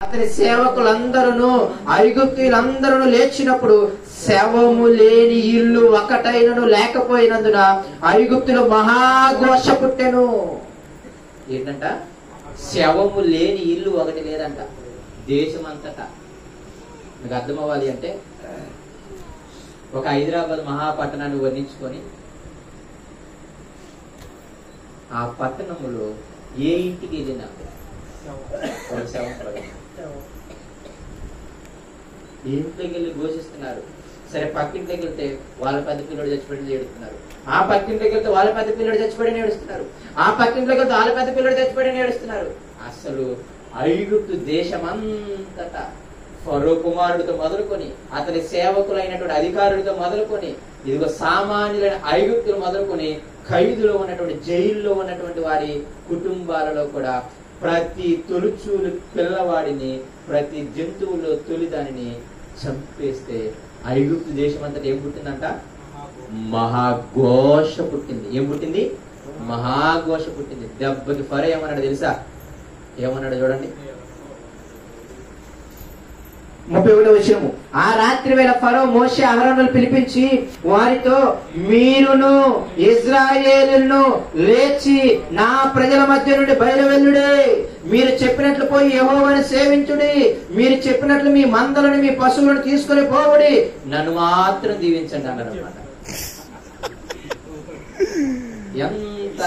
అతని సేవకులందరూ ఐగుప్తీయులందరూ లేచినప్పుడు శవము లేని ఇల్లు ఒకటైనను లేకపోయినందున ఐగుప్తులో మహాఘోష పుట్టెను. ఏంటంట? శవము లేని ఇల్లు ఒకటి లేదంట దేశమంతటా. మీకు అర్థం అవ్వాలి అంటే ఒక హైదరాబాద్ మహాపట్టణాన్ని వర్ణించుకొని ఆ పట్టణములో ఏ ఇంటికి వెళ్ళినా ఒక శవం పడింది. ఇంట్లోకి వెళ్ళి ఘోషిస్తున్నారు. సరే పక్కింట్లోకి వెళ్తే వాళ్ళ పెద్ద పిల్లడు చచ్చిపడి ఏడుస్తున్నారు. ఆ పక్కింట్లోకి వెళ్తే వాళ్ళ పెద్ద పిల్లడు చచ్చిపడి ఏడుస్తున్నారు. ఆ పక్కింట్లోకి వెళ్తే వాళ్ళ పెద్ద పిల్లడు చచ్చిపడి ఏడుస్తున్నారు. అసలు ఐగుప్తు దేశమంతటా ఫరో కుమారుడితో మొదలుకొని అతని సేవకులైనటువంటి అధికారులతో మొదలుకొని ఇదిగో సామాన్యులైన ఐగుప్తులు మొదలుకొని ఖైదులో ఉన్నటువంటి జైల్లో ఉన్నటువంటి వారి కుటుంబాలలో కూడా ప్రతి తొలుచూలు పిల్లవాడిని ప్రతి జంతువులో తొలి దానిని చంపేస్తే ఐగుప్తు దేశం అంతటా ఏం పుట్టిందంట? మహాఘోష పుట్టింది. ఏం పుట్టింది? మహాఘోష పుట్టింది. దెబ్బకి ఫరో ఏమన్నాడు తెలుసా? ఏమన్నాడు చూడండి, 31వ వచనము. ఆ రాత్రి వేళ ఫరో మోషే అహరోనును పిలిపించి వారితో, మీరును ఇశ్రాయేలును లేచి నా ప్రజల మధ్య నుండి బయలువెళ్ళుడే. మీరు చెప్పినట్లు పోయి యెహోవాను సేవించుడి. మీరు చెప్పినట్లు మీ మందలను మీ పశువులను తీసుకొని పోవుడి. నన్ను మాత్రం దీవించండి అన్నాడు అన్నమాట. ఎంత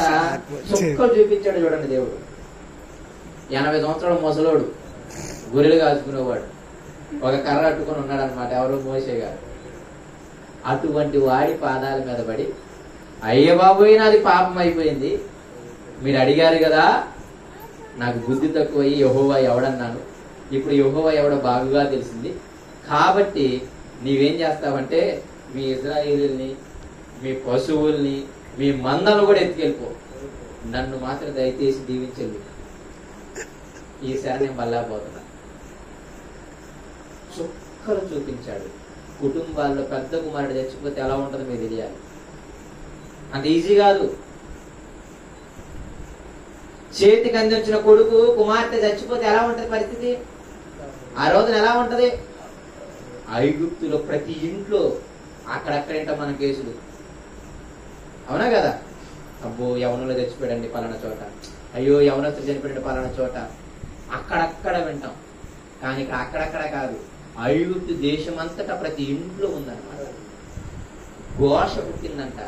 చుక్కలు చూపించాడు చూడండి దేవుడు. 80 సంవత్సరాల ముసలోడు, గొర్రెలు కాచుకునేవాడు, ఒక కర్ర అట్టుకొని ఉన్నాడు అనమాట. ఎవరో మోషే గారు. అటువంటి వాడి పాదాల మీద పడి, అయ్య బాబోయ్ నాది పాపం అయిపోయింది, మీరు అడిగారు కదా, నాకు బుద్ధి తక్కువయ్యి యెహోవా ఎవడన్నాను, ఇప్పుడు యెహోవా ఎవడో బాగుగా తెలిసింది, కాబట్టి నీవేం చేస్తావంటే మీ ఇశ్రాయేలుని మీ పశువుల్ని మీ మందలను కూడా ఎత్తుకెళ్ళిపో, నన్ను మాత్రం దయచేసి దీవించండి, ఈసారి నేను మళ్ళా పోతున్నా. చుక్కలు చూపించాడు. కుటుంబాల్లో పెద్ద కుమారుడు చచ్చిపోతే ఎలా ఉంటుందో మీకు తెలియాలి. అంత ఈజీ కాదు. చేతికి అందించిన కొడుకు కుమార్తె చచ్చిపోతే ఎలా ఉంటది పరిస్థితి? ఆ రోజున ఎలా ఉంటది? ఐగుప్తులో ప్రతి ఇంట్లో అక్కడక్కడేంట మన కేసులు, అవునా కదా? అబ్బో యవనంలో చచ్చిపోయాడండి పలానా చోట, అయ్యో యవనస్తుడు చనిపోయాడు పలానా చోట, అక్కడక్కడ వింటాం. కానీ ఇక్కడ అక్కడక్కడ కాదు, ఐగుప్తు దేశం అంతటా ప్రతి ఇంట్లో ఉందన్నమాట. ఘోష పుట్టిందంట.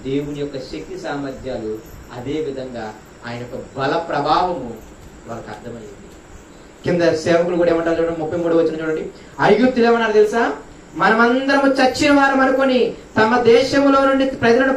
దేవుని యొక్క శక్తి సామర్థ్యాలు, అదే విధంగా ఆయన యొక్క బల ప్రభావము వాళ్ళకి అర్థమైంది. కింద సేవకులు కూడా ఏమంటారు చూడండి, 33వ వచనం చూడండి. ఐగుప్తులు ఏమన్నారు తెలుసా? మనమందరము చచ్చిన వారం అనుకొని తమ దేశంలో నుండి ప్రజలను